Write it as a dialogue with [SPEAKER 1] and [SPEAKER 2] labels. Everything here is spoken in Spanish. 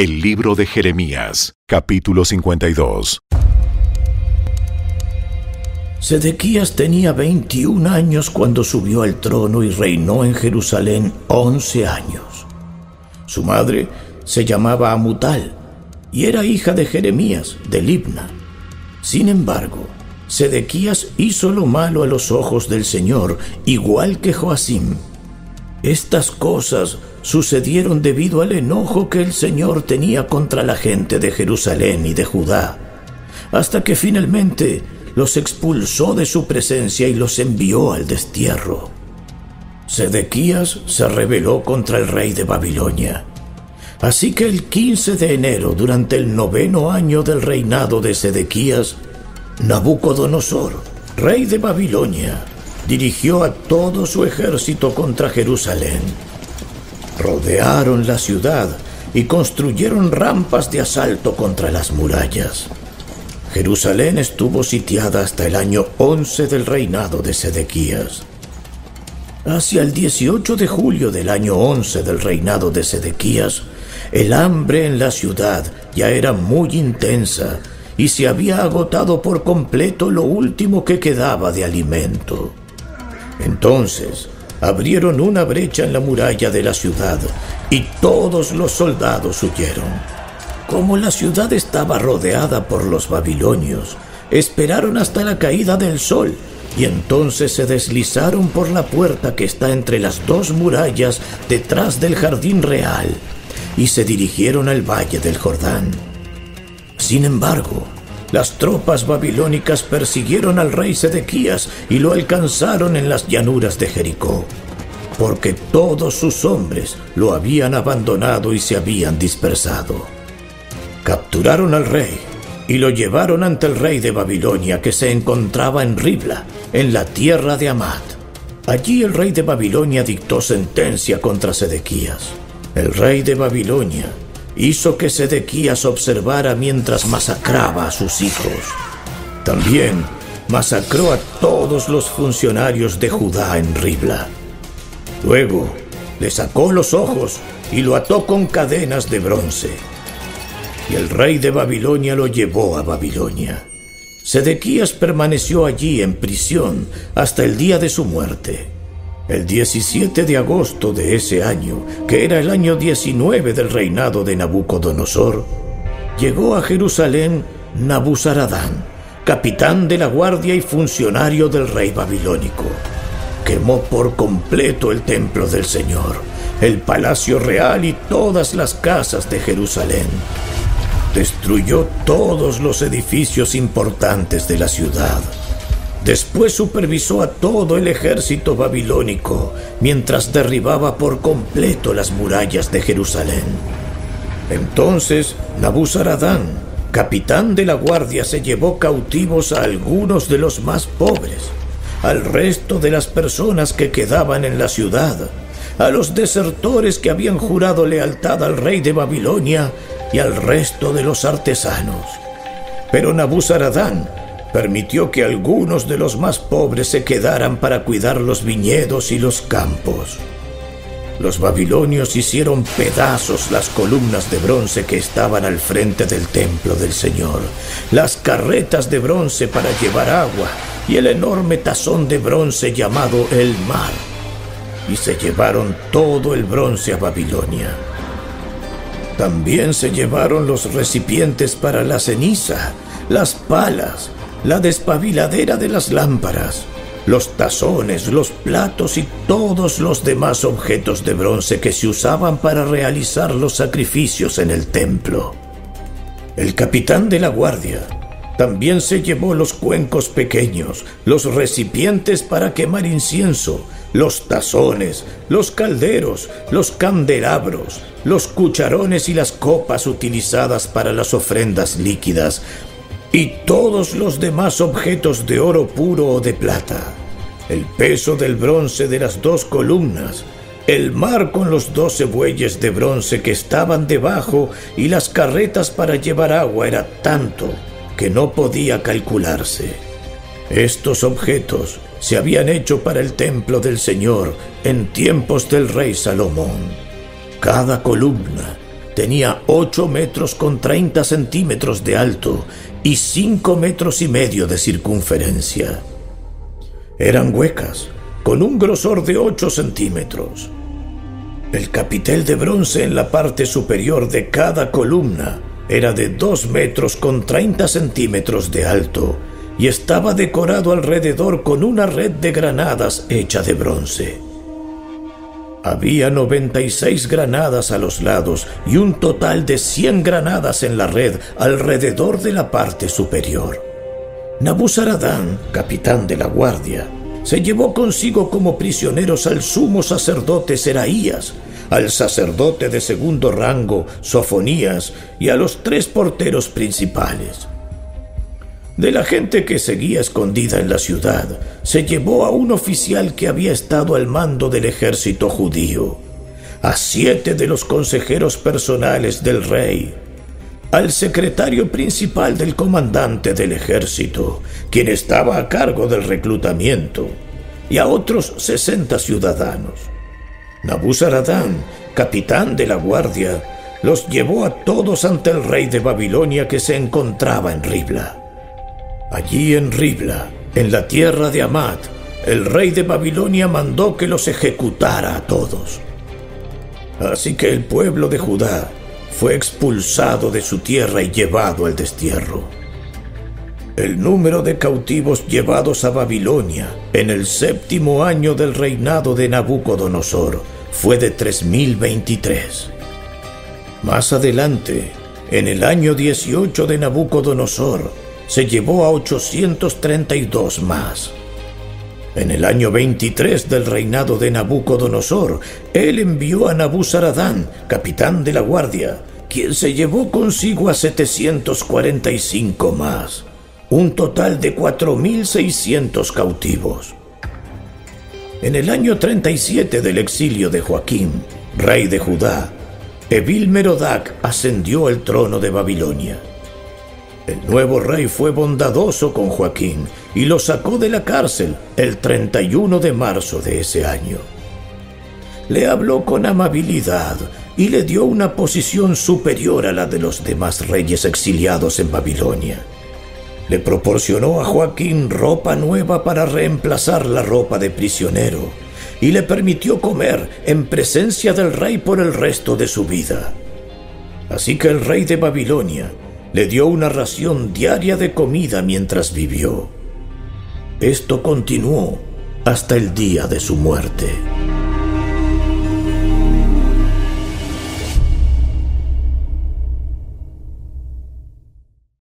[SPEAKER 1] El libro de Jeremías, capítulo 52.
[SPEAKER 2] Sedequías tenía 21 años cuando subió al trono y reinó en Jerusalén 11 años. Su madre se llamaba Amutal y era hija de Jeremías, de Libna. Sin embargo, Sedequías hizo lo malo a los ojos del Señor, igual que Joacim. Estas cosas sucedieron debido al enojo que el Señor tenía contra la gente de Jerusalén y de Judá, hasta que finalmente los expulsó de su presencia y los envió al destierro. Sedequías se rebeló contra el rey de Babilonia. Así que el 15 de enero, durante el 9º año del reinado de Sedequías, Nabucodonosor, rey de Babilonia, dirigió a todo su ejército contra Jerusalén. Rodearon la ciudad y construyeron rampas de asalto contra las murallas. Jerusalén estuvo sitiada hasta el año 11 del reinado de Sedequías. Hacia el 18 de julio del año 11 del reinado de Sedequías, el hambre en la ciudad ya era muy intensa y se había agotado por completo lo último que quedaba de alimento. Entonces abrieron una brecha en la muralla de la ciudad y todos los soldados huyeron. Como la ciudad estaba rodeada por los babilonios, esperaron hasta la caída del sol y entonces se deslizaron por la puerta que está entre las dos murallas detrás del jardín real y se dirigieron al valle del Jordán. Sin embargo, las tropas babilónicas persiguieron al rey Sedequías y lo alcanzaron en las llanuras de Jericó, porque todos sus hombres lo habían abandonado y se habían dispersado. Capturaron al rey y lo llevaron ante el rey de Babilonia, que se encontraba en Ribla, en la tierra de Hamat. Allí el rey de Babilonia dictó sentencia contra Sedequías. El rey de Babilonia hizo que Sedequías observara mientras masacraba a sus hijos. También masacró a todos los funcionarios de Judá en Ribla. Luego le sacó los ojos y lo ató con cadenas de bronce. Y el rey de Babilonia lo llevó a Babilonia. Sedequías permaneció allí en prisión hasta el día de su muerte. El 17 de agosto de ese año, que era el año 19 del reinado de Nabucodonosor, llegó a Jerusalén Nabuzaradán, capitán de la guardia y funcionario del rey babilónico. Quemó por completo el templo del Señor, el palacio real y todas las casas de Jerusalén. Destruyó todos los edificios importantes de la ciudad. Después supervisó a todo el ejército babilónico mientras derribaba por completo las murallas de Jerusalén. Entonces Nabuzaradán, capitán de la guardia, se llevó cautivos a algunos de los más pobres, al resto de las personas que quedaban en la ciudad, a los desertores que habían jurado lealtad al rey de Babilonia y al resto de los artesanos. Pero Nabuzaradán permitió que algunos de los más pobres se quedaran para cuidar los viñedos y los campos. Los babilonios hicieron pedazos las columnas de bronce que estaban al frente del templo del Señor, las carretas de bronce para llevar agua y el enorme tazón de bronce llamado el Mar, y se llevaron todo el bronce a Babilonia. También se llevaron los recipientes para la ceniza, las palas, la despabiladera de las lámparas, los tazones, los platos y todos los demás objetos de bronce que se usaban para realizar los sacrificios en el templo. El capitán de la guardia también se llevó los cuencos pequeños, los recipientes para quemar incienso, los tazones, los calderos, los candelabros, los cucharones y las copas utilizadas para las ofrendas líquidas, y todos los demás objetos de oro puro o de plata, el peso del bronce de las dos columnas, el mar con los 12 bueyes de bronce que estaban debajo y las carretas para llevar agua era tanto que no podía calcularse. Estos objetos se habían hecho para el templo del Señor en tiempos del rey Salomón. Cada columna tenía 8 metros con 30 centímetros de alto y 5 metros y medio de circunferencia. Eran huecas, con un grosor de 8 centímetros. El capitel de bronce en la parte superior de cada columna era de 2 metros con 30 centímetros de alto y estaba decorado alrededor con una red de granadas hecha de bronce. Había 96 granadas a los lados y un total de 100 granadas en la red alrededor de la parte superior. Nabuzaradán, capitán de la guardia, se llevó consigo como prisioneros al sumo sacerdote Seraías, al sacerdote de segundo rango Sofonías y a los 3 porteros principales. De la gente que seguía escondida en la ciudad, se llevó a un oficial que había estado al mando del ejército judío, a 7 de los consejeros personales del rey, al secretario principal del comandante del ejército, quien estaba a cargo del reclutamiento, y a otros 60 ciudadanos. Nabuzaradán, capitán de la guardia, los llevó a todos ante el rey de Babilonia que se encontraba en Ribla. Allí en Ribla, en la tierra de Hamat, el rey de Babilonia mandó que los ejecutara a todos. Así que el pueblo de Judá fue expulsado de su tierra y llevado al destierro. El número de cautivos llevados a Babilonia en el 7º año del reinado de Nabucodonosor fue de 3023. Más adelante, en el año 18 de Nabucodonosor, se llevó a 832 más. En el año 23 del reinado de Nabucodonosor, él envió a Nabuzaradán, capitán de la guardia, quien se llevó consigo a 745 más, un total de 4.600 cautivos. En el año 37 del exilio de Joaquín, rey de Judá, Evil-Merodach ascendió al trono de Babilonia. El nuevo rey fue bondadoso con Joaquín y lo sacó de la cárcel el 31 de marzo de ese año. Le habló con amabilidad y le dio una posición superior a la de los demás reyes exiliados en Babilonia. Le proporcionó a Joaquín ropa nueva para reemplazar la ropa de prisionero y le permitió comer en presencia del rey por el resto de su vida. Así que el rey de Babilonia le dio una ración diaria de comida mientras vivió. Esto continuó hasta el día de su muerte.